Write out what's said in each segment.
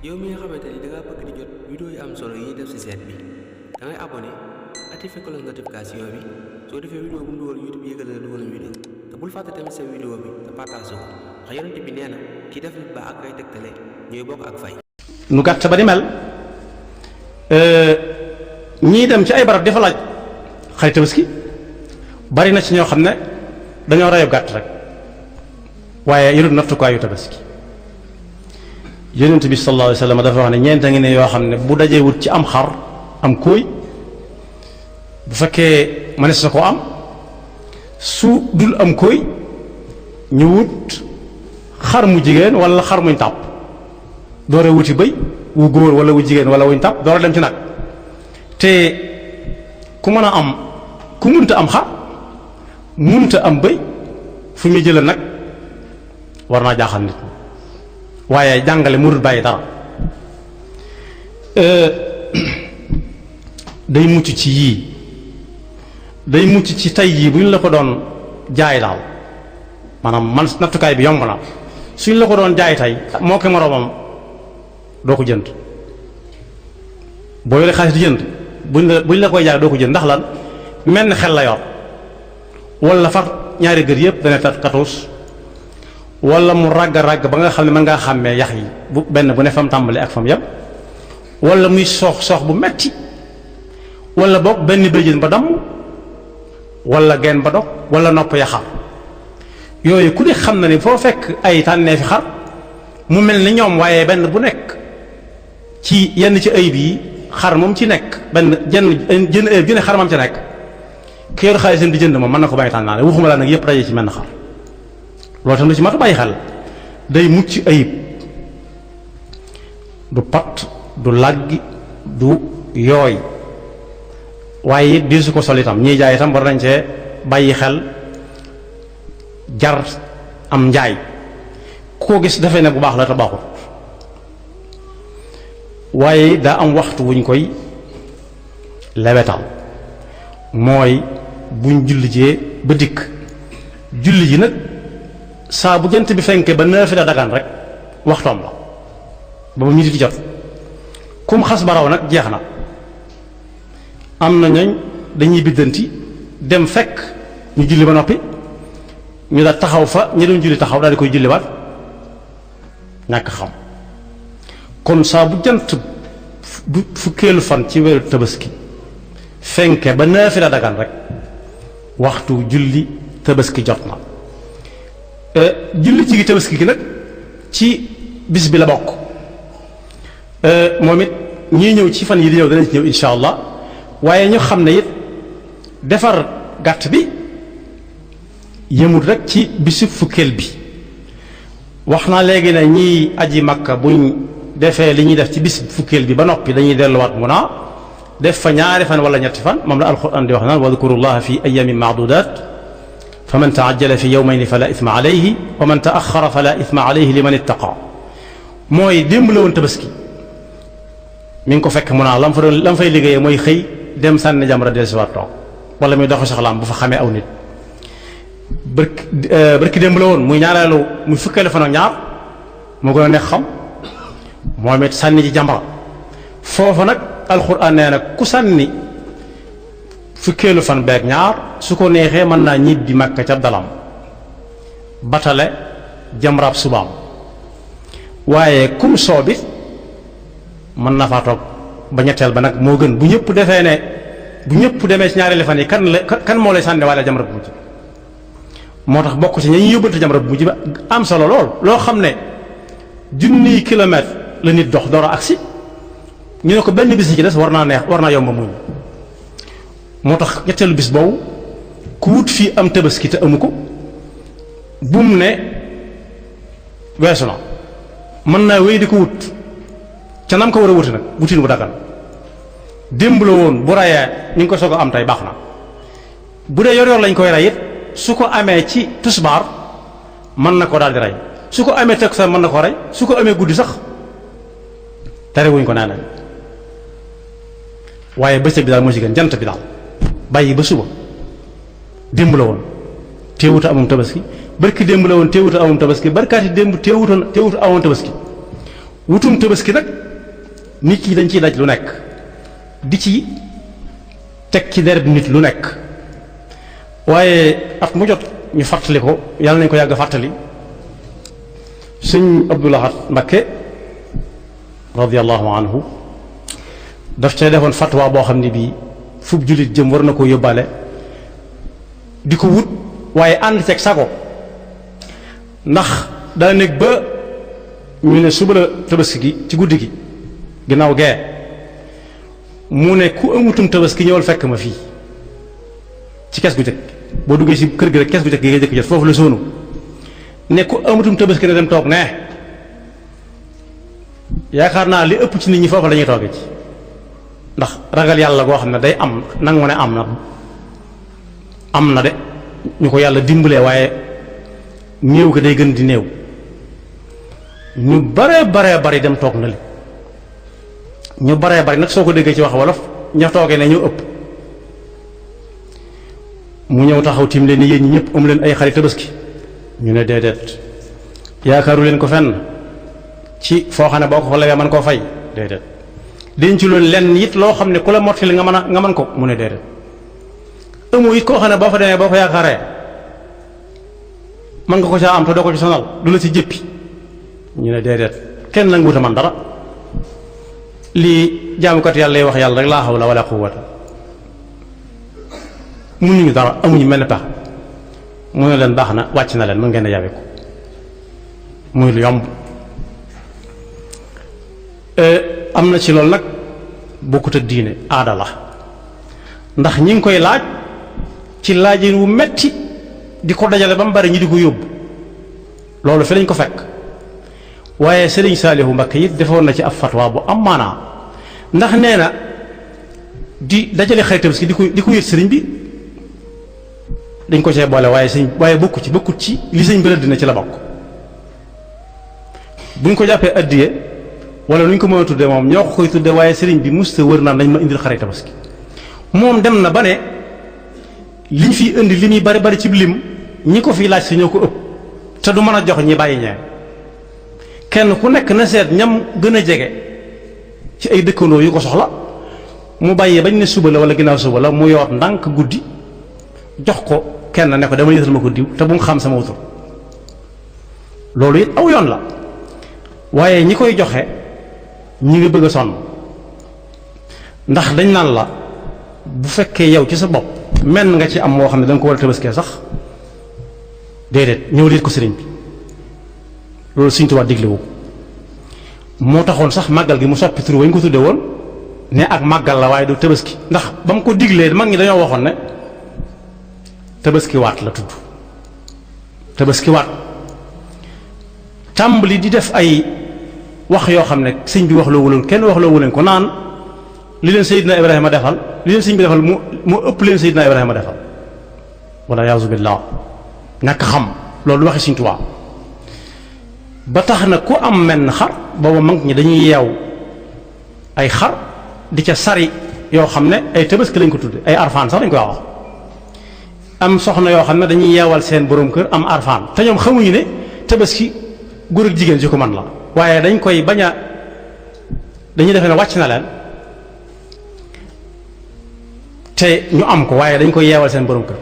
yow mi nga xamante ni da ngaa bëgg di jot vidéo yu am solo yi ñuy def ci chaîne bi da ngay abonné activé cloche notification bi soo defee vidéo bu mu dugal YouTube yëgal na dugal vidéo te bul fàtte tamit sa vidéo bi te partage ko ndax yonent bi nee na ki def lu baax ak ay tegtale ñooy bokk ak fay. nu gàtt ba di mel ñii dem ci ay barab dafa laaj xarit Tabaski bari na ci ñoo xam ne dañoo reyu gàtt rek waaye yërut nattukaayu Tabaski. yonent bi sallallahu alayhi wa sallam dafa wax ne ñeent a ngi ne yoo xam ne bu dajee wut ci am xar am kóoy bu fekkee mënees na koo am su dul am kóoy ñu wut xar mu jigéen wala xar muñ tàpp doore wuti bëy wu góor wala wu jigéen wala wuñ tàpp doore dem ci nag te ku mën a am ku munta am xar munta am bëy fu muy jëlee nag war naa jaaxal nit waaye jàngale mu dul bàyyi dara day mucc ci yii day mucc ci tey jii bu ñu la ko doon jaay daal maanaam man nattukaay bi yomb na suñ la ko doon jaay tey moo ko moroomam doo ko jënd boo yore xaalis di jënd buñ la koy jaay doo ko jënd ndax lan mel ni xel la yor wala far ñaari gër yëpp dana katuus wala mu ràgg ba nga xam ne mën ngaa xàmmee yax yi bu benn bu ne fam tàmbali ak fam yem wala muy soox bu metti wala boog benn béjjén ba damm wala genn ba dog wala nopp ya xar yooyu ku ne xam na ni foo fekk ay tànnee fi xar mu mel ni ñoom waaye benn bu nekk ci yenn ci ayib yi xar moom ci nekk benn jën ayib ju ne xar moom ci nekk ki yor xaalisam di jënd moom mën na ko bàyyi tànnaale waxuma la nag yëpp daje ci menn xar loolu tam lu ci mat a bàyyi xel day mucc ayib du pat du làggi du yooy waaye it diisu ko sol itam ñiy jaay itam war nañ cee bàyyi xel jar am njaay koo gis dafay ne bu baax la te baaxut waaye daa am waxtu wuñ koy lewetal mooy buñ julli jee ba dikk julli ji nag saa bu jant bi fenkee ba neefi la dagan rek waxtoom la ba mu di jot kum xas baraw nag jeex na am na ñooñ dañuy biddanti dem fekk ñu julli ba noppi ñu daal taxaw fa ñi doon julli taxaw daal di koy julliwaat ñàkk xam kon saa bu jant bu fukkeelu fan ci weeru Tabaski fenke ba neefi la dagan rek waxtu julli Tabaski jot na julli ci gi Tabaski gi nag ci bis bi la bokk moom it ñii ñëw ci fan yi di ñëw danañ ci ñëw insha allah waaye ñu xam ne it defar gàtt bi yëmut rek ci bisu fukkeel bi wax naa léegi ne ñiy aji Makka buñ defee li ñuy def ci bis fukkeel bi ba noppi dañuy delluwaat Muna def fa ñaari fan wala ñetti fan moom la alquran di wax naan wadkurullaha fi ayamin maadudat faman taajjala fi yawmayni fala ithma alayhi wa man taaxara fala ithma alayhi liman ittaqa mooy démb la woon Tabaski mi ngi ko fekk Muna lam fay liggéeyee mooy xëy dem sànni jamra dellusiwaat toog wala muy doxi soxlaam bu fa xamee aw nit bërki démb la woon muy ñaareelu muy fukkeelu fan ak ñaar moo gën a neex xam moom it sànni ci jamra foofu nag alxuraan nee na ku sànni fukkeelu fan beeg ñaar su ko neexee mën naa ñibbi Makka ca dalam batale jamraab subaam waaye kum soobit mën na faa toog ba ñetteel ba nag moo gën bu ñëpp defee ne bu ñëpp demee ci ñaareelu fan yi kan moo lay sànni wala jamra bu mujj moo tax bokk ci ña ñuy yóbbante jamra bu mujj ba am solo lool loo xam ne junniy kilomètre la nit dox door a agsi ñu ne ko benn bis ci des war naa yomb muñ moo tax ñetteelu bis boobu ku wut fii am Tabaski te amu ko bum ne weesu na mën naa wéy di ko wut ca nam ko war a wuti nag wutin bu dagan démb la woon bu rayee ñu ngi ko soog a am tey baax na bu dee yor lañ koy rey it su ko amee ci tusbaar mën na ko daal di rey su ko amee takkusaan mën na ko rey su ko amee guddi sax terewuñ ko nee nañ waaye bëccëg bi daal moo ci gën jant bi daal bàyyi ba suba démb la woon teewuta amum Tabaski barki démb la woon teewuta amum Tabaski barkaati démb teewuta amum Tabaski wutum tabaski nag nit ñi dañ ciy daj lu nekk di ci teg ci dereb nit lu nekk waaye at mu jot ñu fàttali ko yàlla nañ ko yàgg fàttali sëñ Abdou Lahad Mbacké radiyallahu anhu daf cay defoon fatwa boo xam ne bii fub jullit jëm war na koo yóbbaale di ko wut waaye ànd ceeg sago ndax daa nekk ba ñu ne suba la tabaski gi ci guddi gi ginnaaw gee mu ne ku amutum tabaski ñëwal fekk ma fii ci kees gu jëkk boo duggee ci kër gi rek kees gu jëkk gi ngay jëkk jot foofu la soonu ne ku amutum tabaski ne dem toog ne yaakaar naa li ëpp ci nit ñi foofu la ñuy toogee ci ndax ragal yàlla goo xam ne day am nangu ne am na de ñu ko yàlla dimbalee waaye néew ko day gën di néew ñu bare bari dem toog na li ñu bare bari nag soo ko déggee ci wax wolof ña toogee ne ñu ëpp mu ñëw taxaw tiim leen ni yéen ñi ñëpp amu leen ay xarit tabaski ñu ne déedéet yaakaaru leen ko fenn ci foo xam ne boo ko fa lewee mën koo fay déedéet denc loolu lenn it loo xam ne ku la mottali nga mën ko mu ne déedéet amu it koo xam ne boo fa demee boo ko yaakaaree mën nga ko caa am te doo ko ci sonal du la ci jëppi ñu ne déedéet kenn nanguwuta man dara lii jaamukat yàlla lay wax yàlla rek laa hawla wala quwwata mënuñu dara amuñu mel ne tax mu ne leen baax na wàcc na leen mën ngeen a yabe ko muy lu yomb am na ci loolu nag bokkut ak diine aada la ndax ñi ngi koy laaj ci laajin wu metti di ko dajale ba mu bari ñi di ko yóbbu loolu fi lañ ko fekk waaye Sëriñ Saalihu Mbakke it defoon na ci ab fatwa bu am maanaa ndax nee na di dajale xarit Tabaski di ko yët sëriñ bi dañ ko cee boole waaye bokkut ci li sëñ bi rëdd na ci la bokk buñ ko jàppee addiye wala lu ñu ko mën a tudde moom ñoo ko koy tudde waaye sëriñ bi musta wër naan dañ ma indil xarit Tabaski moom dem na ba ne liñ fiy indi li muy bari ci lim ñi ko fiy laaj si ñoo ko ëpp te du mën a jox ñi bàyyi ñee kenn ku nekk na seet ñam gën a jege ci ay dëkkandoo yu ko soxla mu bàyyee bañ ne suba la wala ginnaaw suba la mu yoot ndànk guddi jox ko kenn ne ko dama yëtal ma ko diw te bu mu xam sama wutur loolu it aw yoon la waaye ñi koy joxe ñi ngi bëgg a sonn ndax dañ naan la bu fekkee yow ci sa bopp menn nga ci am moo xam ne da nga ko war a tabaskee sax déedéet ñëw liit ko sëriñ bi loolu Sëriñ Tuubaa diglewu moo taxoon sax màggal gi mu soppi tur wañ ko tudde woon ne ak màggal la waaye du tabaski ndax ba mu ko diglee mag ñi dañoo waxoon ne tabaski waat la tudd tabaski waat tàmbali di def ay wax yoo xam ne sëñ bi wax loo wuloon kenn wax loo wuleen ko naan li leen Seydina Ibrahima defal li leen sëñ bi defal mu ëpp leen Seydina Ibrahima defal wala yaasu billah ñàkk xam loolu waxi Sëñ Tuubaa ba tax na ku am menn xar booba mag ñi dañuy yeew ay xar di ca sari yoo xam ne ay tabaski lañ ko tudde ay arfaan sax dañ koy wax am soxna yoo xam ne dañuy yeewal seen borom kër am arfaan te ñoom xamuñu ne tabaski góor ak jigéen ci ko man la waaye dañ koy bañ a dañuy defee ne wàcc na leen te ñu am ko waaye dañ koy yeewal seen borom kër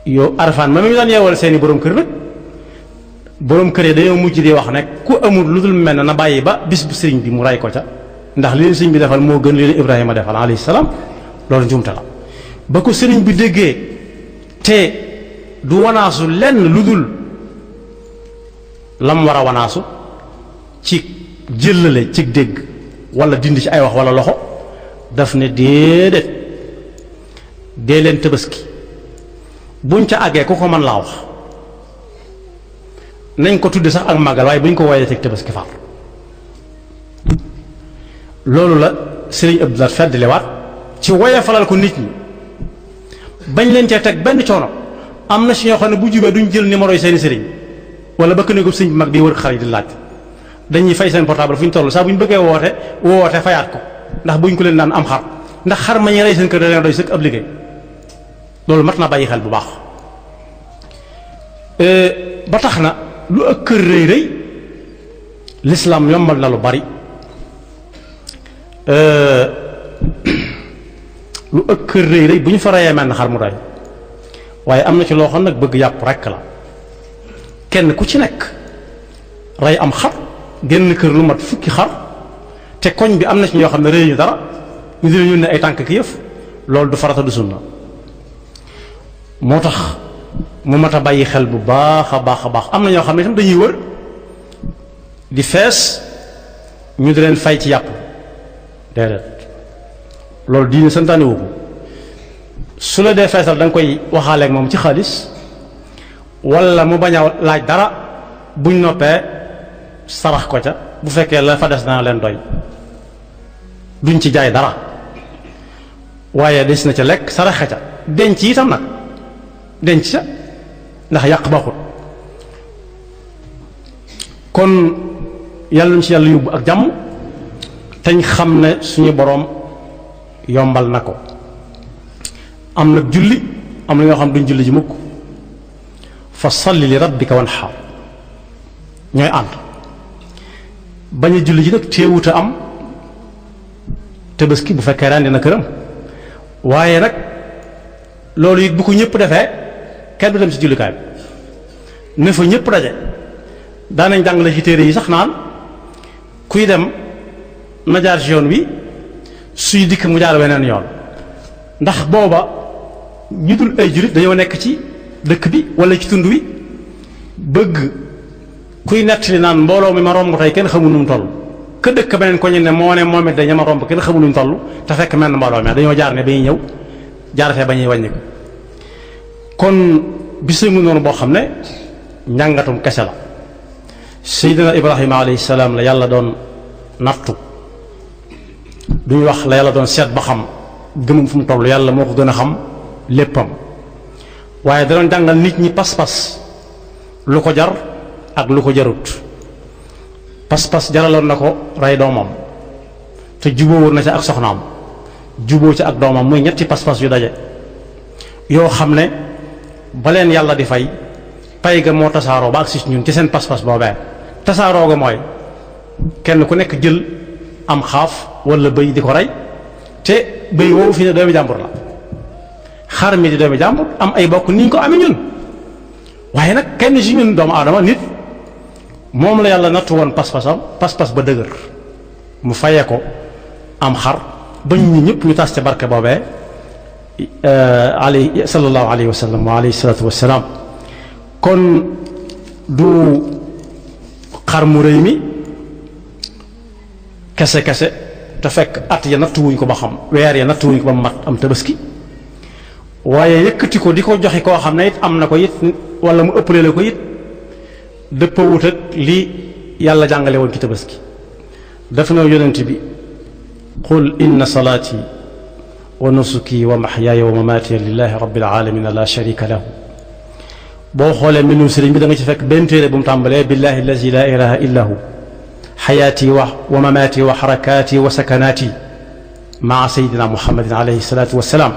yow arfaan ma ñu daan yeewal seeni borom kër nag borom kër yi dañoo mujj di wax ne ku amul lu dul mel na bàyyi ba bis bu sëriñ bi mu ray ko ca ndax li leen sëriñ bi defal moo gën li leen Ibrahima defal alayhi salaam loolu njuumte la ba ko sëriñ bi déggee te du wanaasu lenn lu dul lam war a wanaasu ci jëllale ci dégg wala dindi ci ay wax wala loxo daf ne déedéet dee leen tabaski buñ ca àggee ku ko mën laa wax nañ ko tudde sax ak màggal waaye buñ ko woyee teg tabaski far loolu la sëriñ Abdou Lahad feddliwaat ci woye falal ko nit ñi bañ leen cee teg benn coono am na si ñoo xam ne bu jubee duñ jël numéro yi seeni sëriñ wala bëkk ne ko sëñ bi mag di wër xar yi di laaj dañuy fay seen portable fu ñu toll saa bu ñu bëggee woote fayaat ko ndax buñ ko leen naan am xar ndax xar ma ñuy rey seen kër da leen doy sëkk ab liggéey loolu mat na bàyyi xel bu baax ba tax na lu ak kër rëy rëy lislaam yombal na lu bari lu ëpp kër rëy rëy bu ñu fa reyee mel na xar mu doy waaye am na ci loo xam nag bëgg yàpp rekk la kenn ku ci nekk rey am xar génn kër lu mat fukki xar te koñ bi am na ci ñoo xam ne rëy ñu dara ñu di ñu ne ay tànk ki yëf loolu du farata du sunna moo tax mu mat a bàyyi xel bu baax a baax a baax am na ñoo xam ne itam dañuy wër di fees ñu di leen fay ci yàpp déedéet loolu diine santaane wu ko su la dee feesal da nga koy waxaaleeg moom ci xaalis walla mu bañ a laaj dara buñ noppee sarax ko ca bu fekkee la fa des dana leen doy duñ ci jaay dara waaye des na ca lekk saraxe ca denc itam nag denc ca ndax yàq baaxul kon yàlla ñu ci yàlla yóbbu ak jàmm teñ xam ne suñu boroom yombal na ko am nag julli am na ñoo xam duñ julli ji mukk fa salli li rabbika wanhar ñooy ànd bañ a julli ji nag téewut a am tabaski bu fekkee rendi na këram waaye nag loolu it bu ko ñëpp defee kenn du dem ci jullikaay bi ne fa ñëpp daje daanañ jàngale ci téere yi sax naan kuy dem na jaar ci yoon wi suy dikk mu jaar weneen yoon ndax booba ñu dul ay jullit dañoo nekk ci dëkk bi walla ci tund wi bëgg kuy nettali naan mbooloo mi ma romb tey kenn xamul nu mu toll ka dëkk beneen ko ñu ne moo ne moom it dañu ma romb kenn xamul nu mu toll te fekk mel na mbooloo mi dañoo jaar ne ba ñuy ñëw jaar fee ba ñuy wàññi ko kon bis mu noonu boo xam ne njàngatum kese la Seydina Ibrahima alayhi salaam la yàlla doon nattu duñu wax la yàlla doon seet ba xam gëmum fu mu toll yàlla moo ko gën a xam léppam waaye da doon jàngal nit ñi pas-pas lu ko jar ak lu ko jarut pas-pas jaraloon na ko rey doomam te jubóowul na ca ak soxnaam jubóo ca ak doomam muy ñetti pas-pas yu daje yoo xam ne ba leen yàlla di fay pay ga moo tasaaroo ba ak si ñun ci seen pas-pas boobee tasaaroo ga mooy kenn ku nekk jël am xaaf walla bëy di ko rey te bëy woowu fi ne doomi jàmbur la xar mi di doomi jàmbur am ay bokk ni ñu ko amee ñun waaye nag kenn ci ñun doomu aadama nit moom la yàlla nattu woon pas-pasam pas-pas ba dëgër mu fayee ko am xar ba ñu ñëpp ñu tas ca barke boobee alayhi sallallahu alayhi wa sallam wa alayhi salaatu wa salaam kon du xar mu rëy mi kese kese te fekk at ya nattuwuñ ko ba xam weer ya nattuwuñ ko ba mat am tabaski waaye yëkkati ko di ko joxe koo xam ne it am na ko it wala mu ëppale la ko it dëppawut ak li yàlla jàngale woon ci tabaski daf na yonent bi qul inna salaati wa nusuki wa mahyaaya wa mamaati lillahi rabbil alamin la sharika lahu boo xoolee mbindum sëriñ bi da nga ci fekk benn téere bu mu tàmbalee billahi allazi la ilaha illa hu xayaati wa mamaati wa xarakaati wa sakanaati maa sayidina muhammadin alayhi salaatu wa salaam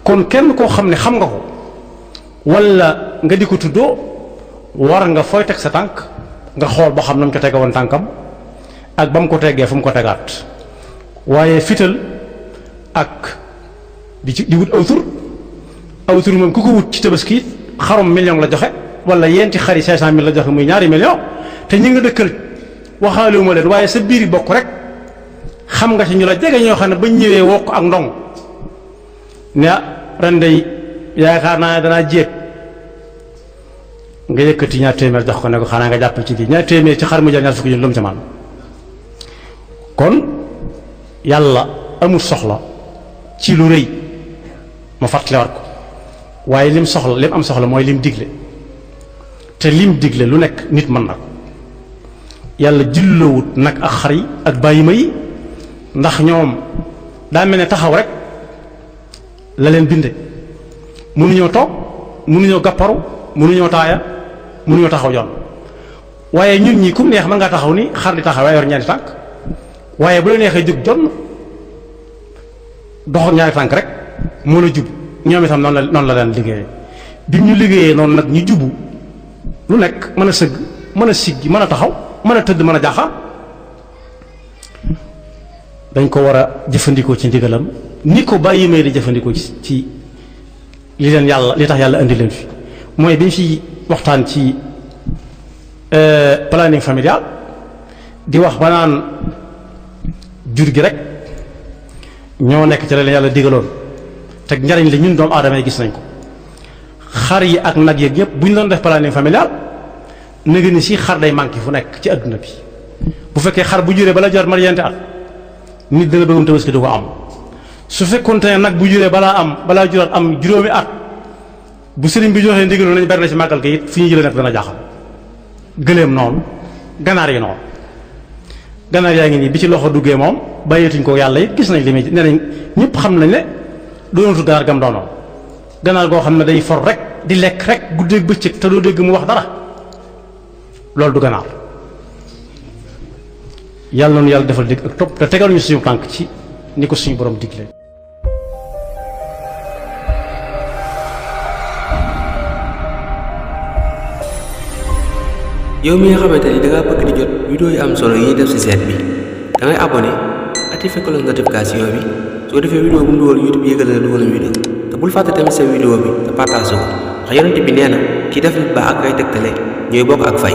kon kenn koo xam ne xam nga ko wala nga di ko tuddoo war nga fooy teg sa tànk nga xool boo xam na mu ko tege woon tànkam ak ba mu ko teggee fu mu ko tegaat waaye fital ak di wut aw tur moom ku ko wut ci tabaski xarum million la joxe wala yenti xari 500 000 la joxe muy ñaari million te ñi nga dëkkal waxaalewuma leen waaye sa biir yi bokk rek xam nga ci ñu la jege ñoo xam ne bañ ñëwee wokk ak ndong ne ren day yaakaar naa danaa jéeg nga yëkkati ñaar téeméer jox ko ne ko xanaa nga jàppal ci lii ñaar téeméer ci xar mu jar ñaar fukki lu mu ca man kon yàlla amul soxla ci lu rëy ma fàttaliwaat ko waaye lim am soxla mooy lim digle te lim digle lu nekk nit mën na ko yàlla jilloowut nag ak xar yi ak bàyyi ma yi ndax ñoom daa mel ne taxaw rek la leen binde mënuñoo toog mënuñoo gàpparu mënuñoo taaya mënuñoo taxaw yoon waaye ñun ñi kum neex mën ngaa taxaw ni xar di taxawee yor ñaari tànk waaye bu la neexee jóg jonn dox ñaari tànk rek moo la jub ñoom itam noonu la leen liggéeyee bi ñu liggéeyee noonu nag ñu jubu lu nekk mën a sëgg mën a siggi mën a taxaw mën a tëdd mën a jaaxaan dañ ko war a jëfandikoo ci ndigalam ni ko bàyyi may di jëfandikoo ci li leen yàlla li tax yàlla indi leen fi mooy biñ fi waxtaan ci planning familial di wax ba naan jur gi rek ñoo nekk ci la leen yàlla digaloon te njariñ li ñun doomu aadama yi gis nañ ko xar yi ak nag yeeg ñëpp bu ñu doon def planning familial nëgë ni si xar day manqué fu nekk ci adduna bi bu fekkee xar bu juree bala jar mariyante at nit dana bëggum tabaski du ko am su fekkoonte ne nag bu juree balaa juraat am juróomi at bu sëriñ bi joxee ndigal nañ bari na ci màggal gi it fi ñu jëlee nag dana jaaxal gëléem noonu ganaar yi noonu ganaar yaa ngi nii bi ci loxo duggee moom bàyyeetuñ ko yàlla it gis nañ li muy nee nañ ñëpp xam nañ ne doonatu ganaar gam doonoon ganaar goo xam ne day for rek di lekk rek guddeeg bëccëg te doo dégg mu wax dara loolu du ganaar yàlla noonu yàlla defal dégg ak topp te tegal ñu suñu tànk ci ni ko suñu borom digle. yow mi nga xamante ni da ngaa bëgg di jot vidéo yu am solo yi ñuy def ci site bi da ngay abonné activé cloche notification bi soo defee vidéo bu mu dugal YouTube yëgal na dugal vidéo te bul fàtte tamit sa vidéo bi te partage ko ndax yonent bi nee na ki def nit baax ak ay tegtale ñooy bokk ak fay.